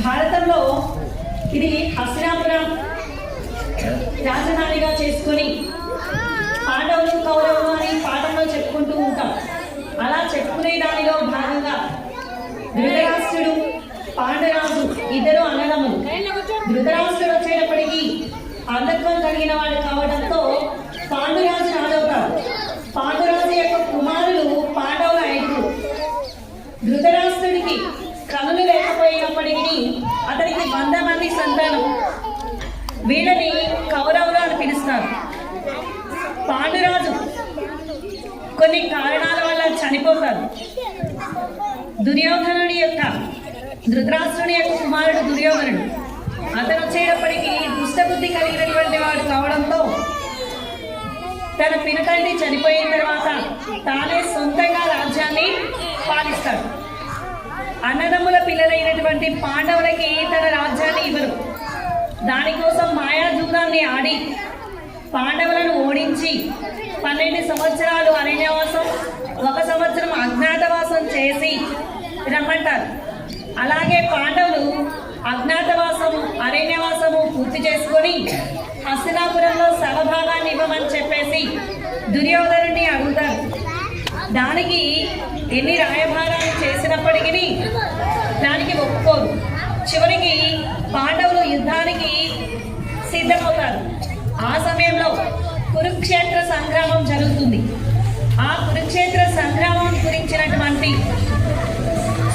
భారతంలో ఇది హస్తినాపురం రాజధానిగా చేసుకొని పాండవులు కౌరవులు అని పాఠంలో చెప్పుకుంటూ ఉంటాం. అలా చెప్పుకునే దానిలో భాగంగా ధృతరాష్ట్రుడు, పాండురాజు ఇద్దరు అన్నదమ్ములు. ధృతరాష్ట్రుడు వచ్చేటప్పటికీ అంధత్వం కలిగిన వాడు కావడంతో పాండురాజు రాజవుతాడు. పాండురాజు యొక్క కుమారులు పాండవుల 5. ధృతరాష్ట్రుడికి కనులు లేకపోయినప్పటికీ అతనికి 100 మంది సంతానం. వీళ్ళని కౌరవులు అని పిలుస్తారు. పాండురాజు కొన్ని కారణాల వల్ల చనిపోతాడు. దుర్యోధనుడి యొక్క ధృతరాష్ట్రుని యొక్క కుమారుడు దుర్యోధనుడు అతను వచ్చేటప్పటికీ దుష్టబుద్ధి కలిగినటువంటి వాడు కావడంతో తన పినతండ్రి చనిపోయిన తర్వాత తానే సొంతంగా రాజ్యాన్ని పాలిస్తాడు. అన్నదమ్ముల పిల్లలైనటువంటి పాండవులకి తన రాజ్యాన్ని ఇవ్వరు. దానికోసం మాయాజూదాన్ని ఆడి పాండవులను ఓడించి 12 సంవత్సరాలు అరణ్యవాసం, 1 సంవత్సరం అజ్ఞాతవాసం చేసి రమ్మంటారు. అలాగే పాండవులు అజ్ఞాతవాసము, అరణ్యవాసము పూర్తి చేసుకొని హస్తినాపురంలో సగభాగాన్ని ఇవ్వమని చెప్పేసి దుర్యోధనుడిని అడుగుతారు. దానికి ఎన్ని రాయభారాలు చేసినప్పటికీ దానికి ఒప్పుకోరు. చివరికి పాండవులు యుద్ధానికి సిద్ధమవుతారు. ఆ సమయంలో కురుక్షేత్ర సంగ్రామం జరుగుతుంది. ఆ కురుక్షేత్ర సంగ్రామం గురించినటువంటి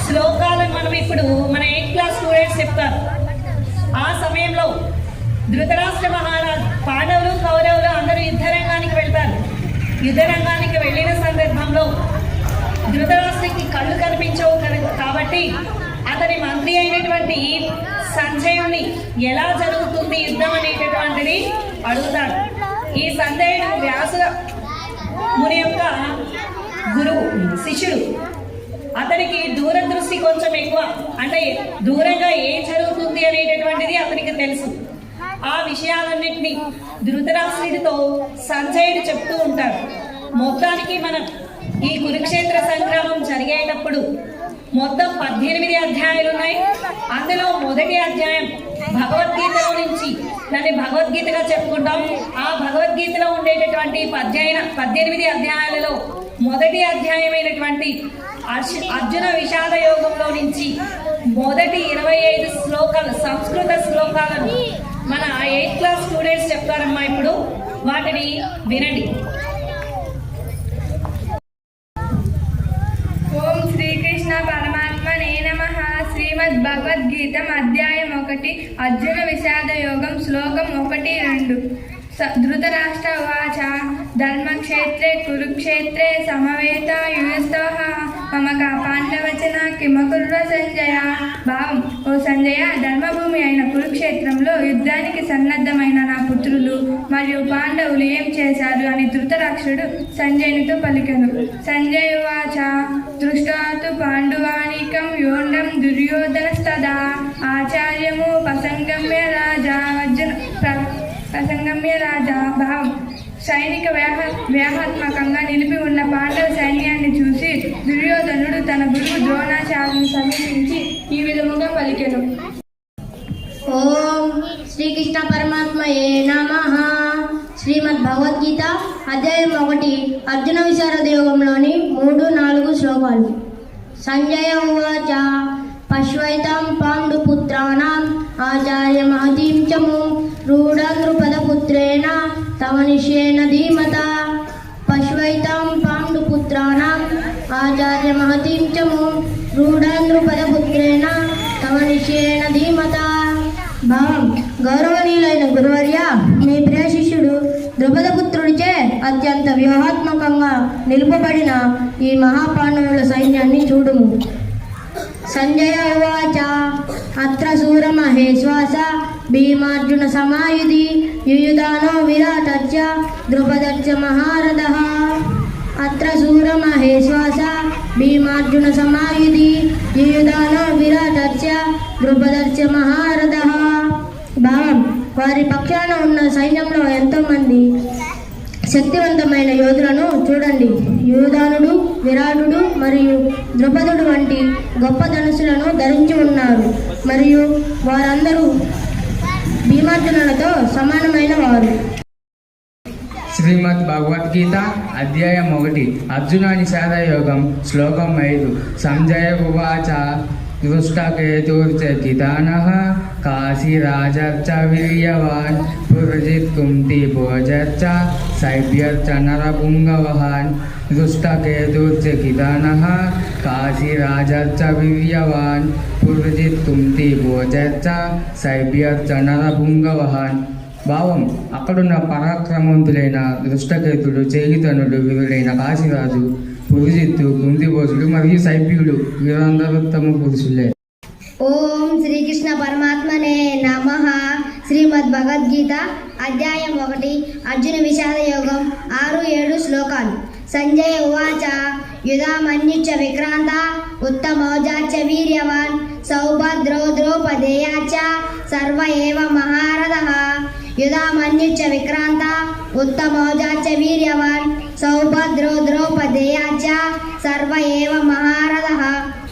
శ్లోకాలను మనం ఇప్పుడు మన 8th క్లాస్ స్టూడెంట్స్ చెప్తారు. ఆ సమయంలో ధృతరాష్ట్ర మహారాజు, పాండవులు కౌరవులు అందరూ యుద్ధరంగానికి వెళ్తారు. యుద్ధరంగానికి వెళ్ళిన సందర్భంలో ధృతరాష్ట్రుడికి కళ్ళు కనిపించవు కాబట్టి అతని మంత్రి అయినటువంటి సంజయుని ఎలా జరుగుతుంది యుద్ధం అనేటటువంటిది అడుగుతాడు. ఈ సంజయుడు వ్యాస ముని యొక్క గురువు, శిష్యుడు. అతనికి దూరదృష్టి కొంచెం ఎక్కువ, అంటే దూరంగా ఏం జరుగుతుంది అనేటటువంటిది అతనికి తెలుసు. ఆ విషయాలన్నింటినీ ధృతరాష్ట్రుడితో సంజయుడు చెప్తూ ఉంటాడు. మొత్తానికి మనం ఈ కురుక్షేత్ర సంగ్రామం జరిగేటప్పుడు మొత్తం 18 అధ్యాయాలు ఉన్నాయి. అందులో మొదటి అధ్యాయం భగవద్గీతలో నుంచి, దాన్ని భగవద్గీతగా చెప్పుకుంటాం. ఆ భగవద్గీతలో ఉండేటటువంటి 18 అధ్యాయాలలో మొదటి అధ్యాయమైనటువంటి అర్జున విషాద యోగంలో నుంచి మొదటి 25 శ్లోకాలు, సంస్కృత శ్లోకాలను మన 8th క్లాస్ స్టూడెంట్స్ చెప్తారమ్మా. ఇప్పుడు వాటిని వినండి. ఓం శ్రీకృష్ణ పరమాత్మనే నమః. శ్రీమద్ భగవద్గీతం అధ్యాయం 1 అర్జున విషాద యోగం శ్లోకం 1-2. ధృతరాష్ట్ర ఉవాచ ధర్మక్షేత్రే కురుక్షేత్రే సమవేత యుయస్తః మమ పాండవచన కిమకుర్వ సంజయ. భావం: ఓ సంజయ, ధర్మభూమి అయిన కురుక్షేత్రంలో యుద్ధానికి సన్నద్ధమైన నా పుత్రులు మరియు పాండవులు ఏం చేశారు అని ధృతరాష్ట్రుడు సంజయునితో పలికెను. సంజయ ఉవాచ దృష్టాతు పాండువానికం యోండం దుర్యోధనస్తదా ఆచార్యము ప్రసంగమ్య రాజా భావం: సైనిక వ్యూహాత్మకంగా నిలిపి ఉన్న పాండవ సైన్యాన్ని చూసి దుర్యోధనుడు తన గురువు ద్రోణాచార్యుని సమీపించి ఈ విధముగా పలికెను. ఓం శ్రీకృష్ణ పరమాత్మయే నమః. శ్రీమద్ భగవద్గీత అధ్యాయం 1 అర్జున విశారద యోగంలోని 3-4 శ్లోకాలు. సంజయ ఉవాచ పశ్వైతం పాండుపుత్రాణం ఆచార్య మహతీం చము రూఢాద్రుపదపుత్రేణ తవ నిశ్యేన ధీమత. పశ్వైతం పాండుపుత్రాణం ఆచార్య మహతీం చము రూఢాద్రుపదపుత్రేణ తవ నిశ్యేన ధీమత. భావం: గౌరవనీయులైన గురువర్య, మీ ప్రియ శిష్యుడు ద్రుపదపుత్రుడిచే అత్యంత వ్యూహాత్మకంగా నిలుపబడిన ఈ మహాపాండవుల సైన్యాన్ని చూడుము. సంజయ ఉవాచ అత్ర శూరమహేశ్వాస భీమార్జున సమాయుధి యుయుధానో విరాటచ్చ ద్రుపదచ్చ మహారథః. అత్ర శూరమహేశ్వాస భీమార్జున సమాయుధి యుయుధానో విరాటచ్చ ద్రుపదచ్చ మహారథః. భావం: వారి పక్షాన ఉన్న సైన్యంలో ఎంతోమంది శక్తివంతమైన యోధులను చూడండి. యుయుధానుడు, విరాటుడు మరియు ద్రుపదుడు వంటి గొప్ప ధనుసులను ధరించి ఉన్నారు. మరియు వారందరూ భీమార్జునులతో సమానమైన వారు. శ్రీమద్ భగవద్గీత అధ్యాయం 1 అర్జున నిషాద యోగం శ్లోకం 5 సంజయ ఉవాచ దృష్టకేతుర్చకితానః కాశీరాజర్చ వీర్యవాన్ పురజిత్ కుంతి భోజర్చ సైభ్యర్చ నరపుంగవహాన్ దృష్టకేతుర్చకితానః కాశీరాజర్చ వీర్యవాన్ పురజిత్ కుంతి భోజర్చ సైభ్యర్చ నరపుంగవహాన్. భావం అక్కడున్న పరాక్రమవంతులైన దృష్టకేతుడు, చేగితనుడు, వీరుడైన కాశీరాజు, పురుజిత్తు, కుంతిభోజుడు మరియు సైభ్యుడు వీరందరూ ఉత్తమ పురుషులే. ఓం శ్రీకృష్ణ పరమాత్మనే నమః. శ్రీమద్ భగవద్గీత అధ్యాయం 1 అర్జున విషాద యోగం 6-7 శ్లోకాలు. సంజయ ఉవాచ యుధామన్యుచ్చ విక్రాంత ఉత్తమౌజాచ్చ వీర్యవాన్ సౌభద్రో ద్రౌపదేయాచ్చ సర్వ ఏవ మహారథః. యుధామన్యుచ్చ విక్రాంత ఉత్తమౌజాచ్చ వీర్యవాన్ సౌభద్రో ద్రౌపదేయాచ్చ సర్వ ఏవ మహారథః.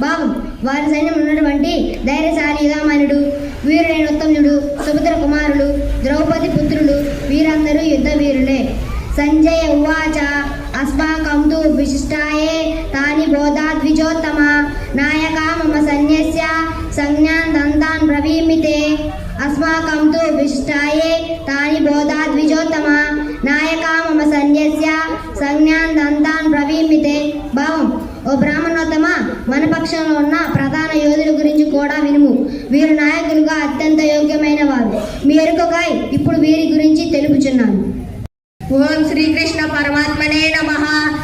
భావం వారి సైన్యం ఉన్నటువంటి ధైర్యశాలి యుధామన్యుడు, వీరుడైన ఉత్తముడు, సుభద్ర కుమారులు, ద్రౌపది పుత్రులు వీరందరూ యుద్ధ వీరులే. సంజయ ఉవాచ అస్మాకం తు విశిష్టాయే తాని బోధాద్విజోత్తమ నాయకా మమ సైన్యస్య సంజ్ఞాన్ దంతాన్ బ్రవీమితే. అస్మాకం తు విశిష్టాయే తాని బోధాద్విజోత్తమ నాయకా మమ సైన్యస్య సంజ్ఞాన్ దంతాన్ బ్రవీమితే. భావం ఓ బ్రాహ్మణోత్తమ, మన పక్షంలో ఉన్న ప్రధాన యోధుల గురించి కూడా వినుము. వీరు నాయకులుగా అత్యంత యోగ్యమైన వారు. మీ ఎరుకకై ఇప్పుడు వీరి గురించి తెలుపుచున్నాను. ఓం శ్రీకృష్ణ పరమాత్మనే నమః.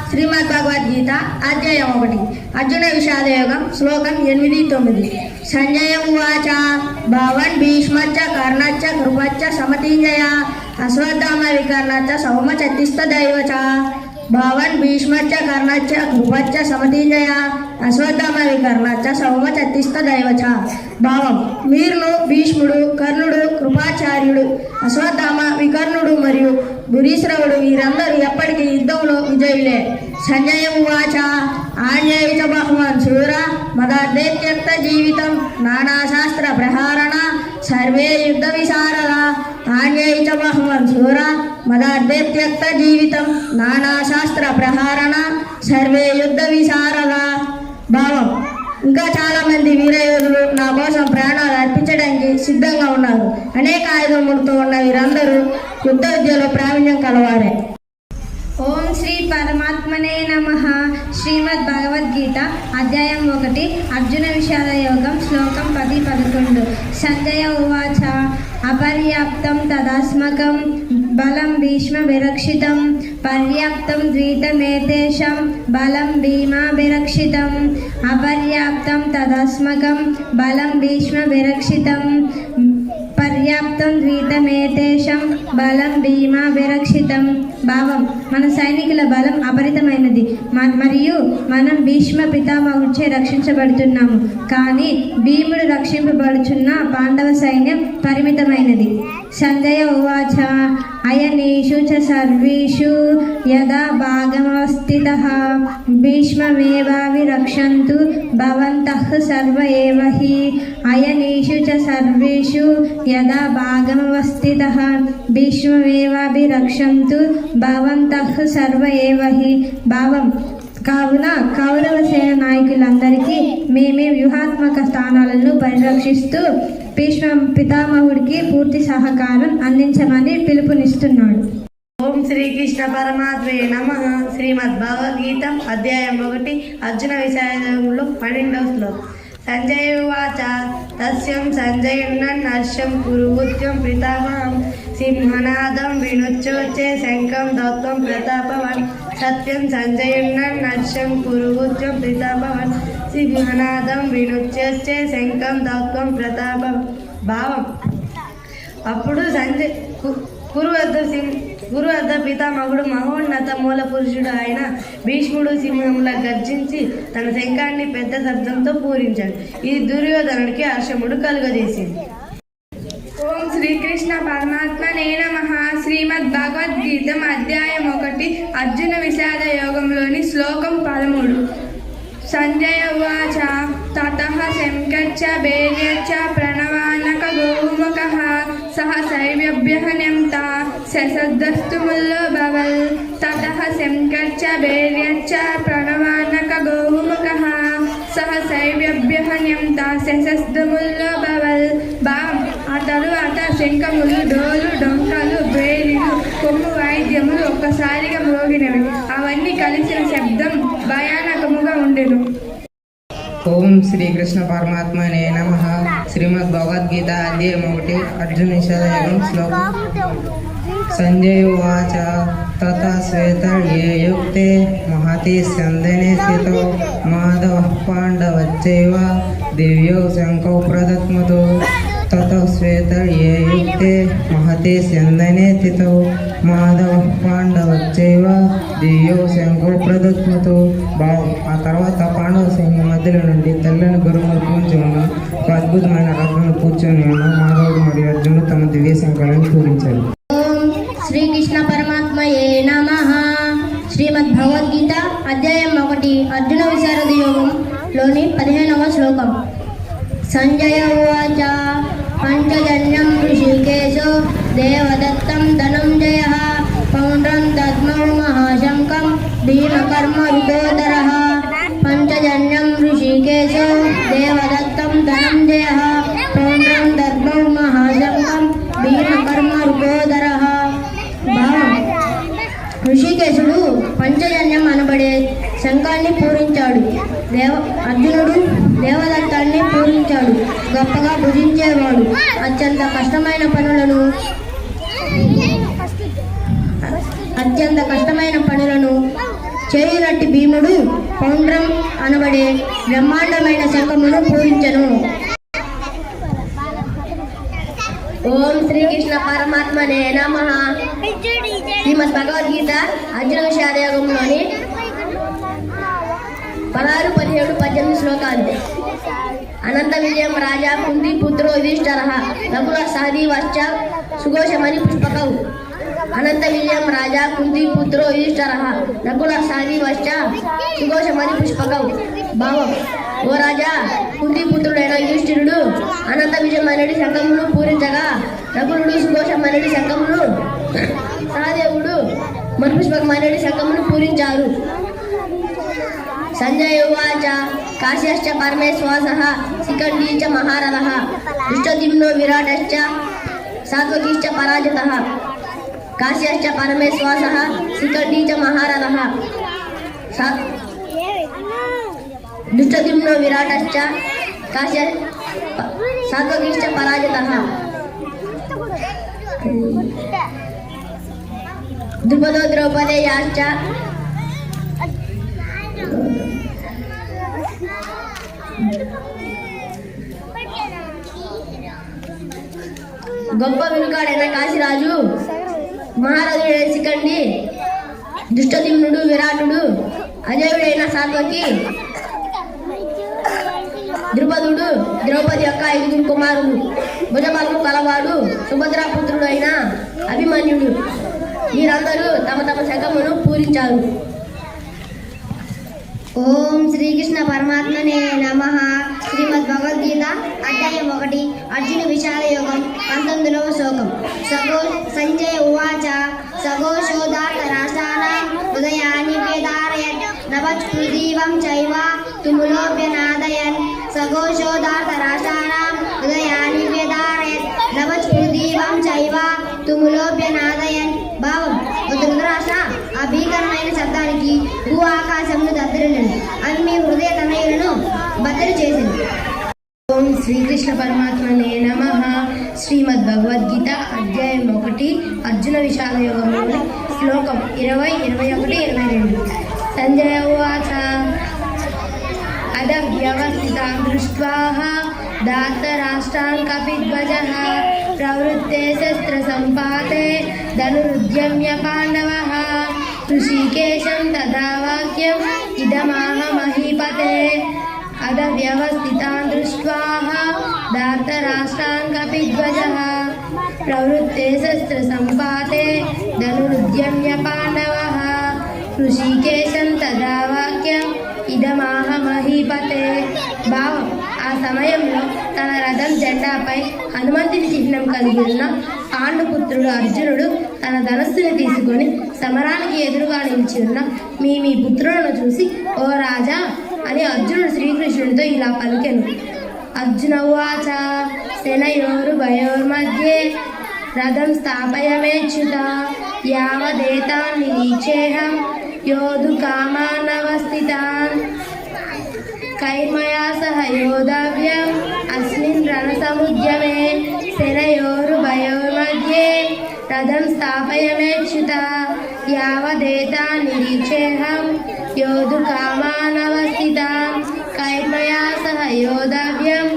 శ్రీమద్ భగవద్గీత అధ్యాయం 1 అర్జున విషాద యోగం శ్లోకం 8-9. సంజయ ఉవాచ భవన్ భీష్మచ్చ కర్ణచ్చ కృపచ్చ సమతింజయ అశ్వత్థామ వికర్ణచ్చ సౌమచతిస్థ దైవచ. భవన్ భీష్మచ్చ కర్ణచ్చ కృపచ్చ సమతింజయ అశ్వత్థామ వికర్ణచ్చ సౌమచతిస్థ దైవచ. భావం మీరును, భీష్ముడు, కర్ణుడు, కృపాచార్యుడు, అశ్వత్థామ, వికర్ణుడు మరియు భూరిశ్రవుడు వీరందరూ ఎప్పటికీ యుద్ధంలో విజయులే. సంజయ ఉవాచ ఆన్యై చ బహ్వన్ శూర మదార్థే త్యక్త జీవితం నానాశాస్త్ర ప్రహారణ సర్వే యుద్ధ విశారద. ఆన్యై చ బహ్వన్ శూర మదార్థే త్యక్త జీవితం నానాశాస్త్ర ప్రహారణ సర్వే యుద్ధ విశారద. భావం ఇంకా చాలా మంది వీరయోధులు నా కోసం ప్రాణాలు అర్పించడానికి సిద్ధంగా ఉన్నారు. అనేక ఆయుధములతో ఉన్న వీరందరూ యుద్ధ విద్యలో ప్రావీణ్యం కలవారే. ఓం శ్రీ పరమాత్మనే నమః. శ్రీమద్ భగవద్గీత అధ్యాయం 1 అర్జున విషాద యోగం శ్లోకం 10-11. సంజయ ఉవాచ అపర్యాప్తం తదాస్మకం బలం భీష్మ విరక్షితం పర్యాప్తం ద్వైతమేతేషాం బలం భీమా విరక్షితం. అపర్యాప్తం తదాస్మకం బలం భీష్మ విరక్షితం పర్యాప్తం ద్వైతమేతేషాం బలం భీమా విరక్షితం. భావం మన సైనికుల బలం అపరితమైనది మరియు మనం భీష్మ పితామహుడిచే రక్షించబడుతున్నాము. కానీ భీముడు రక్షింపబడుచున్న పాండవ సైన్యం పరిమితమైనది. సంజయ ఉవాచ అయనీషు చ సర్వేషు యదా భాగమవస్థితః భీష్మమేవావిరక్షन्तు భవంతః సర్వ ఏవ హి. అయనీషు చ సర్వేషు యదా భాగమవస్థితః భీష్మమేవాభిరక్షन्तు భవంతః సర్వ ఏవ హి. భావం కావున కౌరవ సేన నాయకులందరికీ మేమే వ్యూహాత్మక స్థానాలను పరిరక్షిస్తూ భీష్మ పితామహుడికి పూర్తి సహకారం అందించమని పిలుపునిస్తున్నాడు. ఓం శ్రీకృష్ణ పరమాత్మే నమః. శ్రీమద్ భగవద్గీత అధ్యాయం 1 అర్జున విషాదంలో 12వ శ్లోకం. సంజయ ఉవాచ తస్యం సంజయున్నర్షం కురువుత్యం పితామహం సింహనాదం వినుచ్చోచే శంఖం దత్తం ప్రతాపవన్. సత్యం సంజయున్నర్షం కురువుత్యం పితామహం సింహనాదం వినుచ్చోచే శంఖం దత్తం ప్రతాపవన్. భావం అప్పుడు సంజయ్ గురు వద్ద పితామహుడు మహోన్నత మూల పురుషుడు అయిన భీష్ముడు సింహంలా గర్జించి తన శంఖాన్ని పెద్ద శబ్దంతో పూరించాడు. ఇది దుర్యోధనుడికి హర్షముడు కలుగజేసింది. ఓం శ్రీకృష్ణ పరమాత్మనే నమః. శ్రీమద్ భగవద్గీత అధ్యాయం 1 అర్జున విషాద యోగంలోని శ్లోకం 13. సంజయ ఉవాచ తతః శంకర్చ భేర్యచ్చ ప్రణవానక గోముఖః సహసైవ్యభ్యహన్యం తా శశద్దస్తుముల్లో భవల్ తతః శంకర్చ భేర్యచ్చ ప్రణవానక గోముఖః సహసైవ్యభ్యహన్యం తా శశద్దముల్లో భవల్ ఆ తరువాత శంఖములు డోలు డొంకలు బేరీలు కొమ్ము వాయిద్యములు ఒక్కసారిగా మ్రోగినవి. అవన్నీ కలిసిన శబ్దం భయానకముగా ఉండెను. ఓం శ్రీకృష్ణ పరమాత్మనే నమః. శ్రీమద్ భగవద్గీత అధ్యాయం 1 అర్జున విషాదయోగం శ్లోకం. సంజయ ఉవాచ తథా శ్వేతర్యే యుక్తే మహతి స్యందనే స్థితో మాధవః పాండవశ్చైవ దివ్యౌ శంఖౌ ప్రదత్మతో. తతో శ్వేతర్యే యుక్తే మహతి స్యందనే స్థితో మాధవః పాండవశ్చైవ దివ్యౌ శంఖౌ ప్రదత్మతో. ఆ తర్వాత పాండవ సైన్యం మధ్యలో నుండి తెల్లని గురువులు పూంచి ఉన్న ఒక అద్భుతమైన రథంలో కూర్చొని ఉన్న మాధవుడు మరియు అర్జునుడు తమ దివ్య శంఖాలను పూరించారు. ఓం శ్రీకృష్ణ పరమాత్మయే నమః. శ్రీమద్ భగవద్గీత అధ్యాయం 1 అర్జున విశారద యోగంలోని 15వ శ్లోకం. సంజయ ఉవాచ పంచజన్యం ఋషికేశో దేవదత్తం ధనంజయః పౌండ్రం దద్మౌ మహాశంకం భీమకర్మరుదోదరః. పంచజన్యం ఋషికేశో దేవదత్తం ధనంజయః పౌండ్రం దద్మౌ మహాశంకం భీమకర్మరుదోదరః. ఋషికేశుడు పంచజన్యం అనబడే శంఖాన్ని పూరించాడు. అర్జునుడు దేవదత్తాన్ని పూరించాడు. గొప్పగా భుజించేవాడు. అత్యంత కష్టమైన పనులను చేయునట్టి భీముడు పౌండ్రం అనబడే బ్రహ్మాండమైన శంఖమును పూరించెను. ఓం శ్రీకృష్ణ పరమాత్మనే నమః. శ్రీమద్ భగవద్గీత అర్జున విషాదయోగంలోని 16, 17, 18 శ్లోకాలు. అనంత విజయం రాజా కుంతి పుత్రో యుధిష్ఠిరః నకుల సహదేవశ్చ సుఘోషమణి పుష్పకౌ. అనంత విజయం రాజా కుంతి పుత్రో యుధిష్ఠిరః నకుల సహదేవశ్చ సుఘోషమణి పుష్పకౌ. భావం: ఓ రాజా, కుంతి పుత్రుడైన యుధిష్ఠిరుడు అనంత విజయం అనేది శంఖమును పూరించగా నకులుడు సుఘోషం అనేది శంఖమును, సహదేవుడు మణిపుష్పకం అనేది శంఖమును పూరించారు. సంజయ ఉవాచ కాశ్యశ్చ పరమేశ్వాసః శిఖండీ చ మహారథః దుష్టద్యుమ్నో విరాటశ్చ సాత్వకీశ్చ పరాజితః. కాశ్యశ్చ పరమేశ్వాసః శిఖండీ చ మహారథః దుష్టద్యుమ్నో విరాటశ్చ సాత్వకీశ్చ పరాజితః. ద్రుపదో ద్రౌపదేయాశ్చ గొప్ప వినుకాడైన కాశీరాజు, మహారాజుడైన శిఖండి, దుష్టద్యుమ్నుడు, విరాటుడు, అజయుడైన సాత్వకి, ద్రుపదుడు, ద్రౌపది యొక్క 5 కుమారులు, భుజబలము కలవాడు, సుభద్రాపుత్రుడు అయిన అభిమన్యుడు, వీరందరూ తమ తమ శంఖమును పూరించారు. ఓం శ్రీకృష్ణ పరమాత్మనే నమః. శ్రీమద్ భగవద్గీత అధ్యాయం 1 అర్జున విషాద యోగం 19వ శ్లోకం. సంజయ ఉవాచ సఘోషోదాత రాష్ట్రానాం హృదయాని వేదారయన్ నభస్పృథీవం చైవ తుములోప్యనాదయన్. సఘోషోదాత రాష్ట్రానాం హృదయాని వేదారయన్ నభస్పృథీవం చైవ తుములోప్యనాదయన్. భావం: ధృతరాష్ట్ర, ఆ భీకరమైన శబ్దానికి భూ ఆకాశమును దద్దరిల్లింది. అవి మీ హృదయ తనయులను బద్దలు చేసింది. ఓం శ్రీకృష్ణ పరమాత్మనే నమః. శ్రీమద్ భగవద్గీత అధ్యాయం 1 అర్జున విషాద యోగంలోని శ్లోకం 20, 21, 22. సంజయ ఉవాచ అదవ్యవస్థితాం దృష్ట్వా దాతరాష్ట్రాన్ కపిధ్వజః ప్రవృత్తే శస్త్ర సంపాతే ధనురుద్యమ్య పాండవః. ఋషికేశం తదా వాక్యం ఇదమాహ మహీపతే. అదవ్యవస్థితాన్ దృష్ట్వా దాతరాష్ట్రాన్ కపిధ్వజః ప్రవృత్తే శస్త్ర సంపాతే ధనురుద్యమ్య పాండవః. ఋషికేశం తదా వాక్యం ఇదమాహ మహీపతే. హనుమంతుని చిహ్నం కలిగి ఉన్న పాండుపుత్రుడు అర్జునుడు తన ధనస్సుని తీసుకొని సమరానికి ఎదురుగా నిలిచి ఉన్న మీ పుత్రులను చూసి ఓ రాజా అని అర్జునుడు శ్రీకృష్ణుడితో ఇలా పలికెను. అర్జున ఉవాచ సేనయోరు భయోర్మధ్యే రథం స్థాపయమేచ్యుత యావదేతాన్ నిరీచేహం యోధు కామానవస్థితాన్ కైర్మయా సహ యోధవ్యం అస్మిన్ రణసముద్యమే సేనయోరు భయోర్మధ్యే రథం స్థాపయమేచ్యుత యావదేతాన్ నిరీచేహం యోధు కామానవస్థితాన్ కైర్మయా సహ యోధవ్యం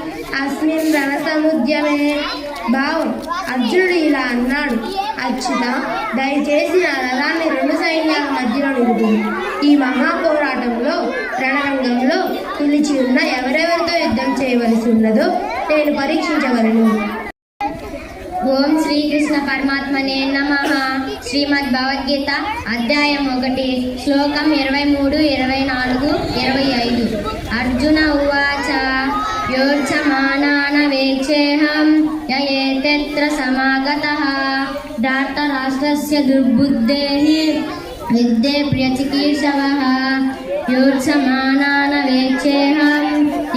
అస్మిన్ రణసముద్యమే. భావం, అర్జునుడు ఇలా అన్నాడు, అచ్యుత దయచేసి నా రథాన్ని రెండు సైన్యాల మధ్యలో నిలుపు. ఈ మహాపోరాటంలో రణరంగంలో నిలిచి ఉన్న ఎవరెవరితో యుద్ధం చేయవలసి ఉన్నదో నేను పరీక్షించగలను. ఓం శ్రీకృష్ణ పరమాత్మనే నమః. శ్రీమద్ భగవద్గీత అధ్యాయం 1 శ్లోకం 23, 24, 25. అర్జున ఉవాచ యోర్చమానాన వేక్షేహం యయేతత్ర సమాగతః ధార్తరాష్ట్రస్య దుర్బుద్ధేః విద్యేప్యచికీర్షవః యోర్చమానాన వేక్షేహం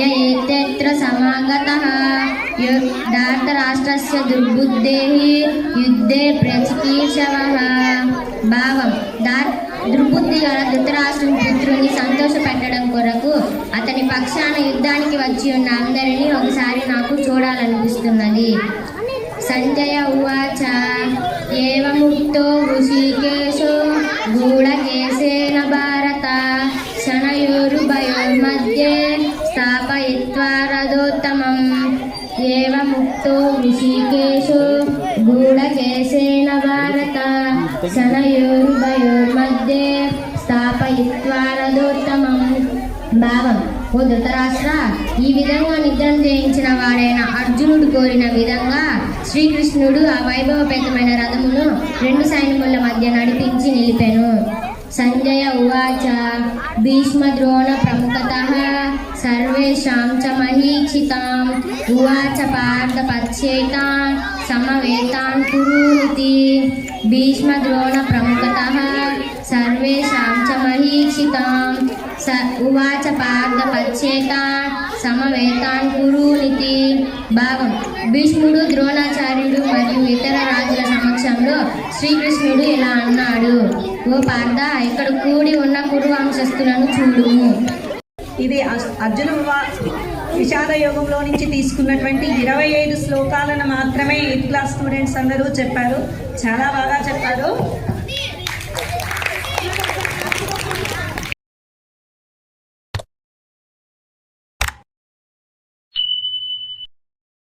యయేతత్ర సమాగతః ధార్తరాష్ట్రస్య దుర్బుద్ధేః యుద్ధే ప్రచికీర్షవః. భావం, దుర్బుద్ధి గల ధృతరాష్ట్రుని పుత్రుని సంతోషపెట్టడం కొరకు అతని పక్షాన యుద్ధానికి వచ్చి ఉన్న అందరినీ ఒకసారి నాకు చూడాలనిపిస్తున్నది. సంజయ ఉవాచ ఏవముక్తో హృషీకేశో గూఢకేశేన భారత శనయోరుభయోర్మధ్యే స్థాపయిత్వా రథోత్తమం. ఏవముక్తో హృషీకేశో గూఢకేశేన భారత శనయోరుభయోర్మధ్యే స్థాపయిత్వా రథోత్తమం. భావం, ఓ ధృతరాష్ట్ర, ఈ విధంగా నిద్రను జయించిన వాడైన అర్జునుడు కోరిన విధంగా శ్రీకృష్ణుడు ఆ వైభవపేతమైన రథమును రెండు సైన్యముల మధ్య నడిపించి నిలిపెను. సంజయ ఉవాచ భీష్మద్రోణ ప్రముఖతః సర్వేషాం చ మహీక్షితాం ఉవాచ పార్థ పచ్యేతాన్ సమవేతాన్ కురూతి. భీష్మద్రోణ ప్రముఖతః సర్వేషాం చ మహీక్షితాం ఉవాచ పార్థ పచ్యేతాన్ సమవేతాన్ కురూనితి. భావం, భీష్ముడు, ద్రోణాచార్యుడు మరియు ఇతర రాజుల సమక్షంలో శ్రీకృష్ణుడు ఇలా అన్నాడు, ఓ పార్థ, ఇక్కడ కూడి ఉన్న కురు వంశస్థులను చూడుము. ఇది అర్జున విషాద యోగంలో నుంచి తీసుకున్నటువంటి 25 శ్లోకాలను మాత్రమే 8th క్లాస్ స్టూడెంట్స్ అందరూ చెప్పారు. చాలా బాగా చెప్పారు.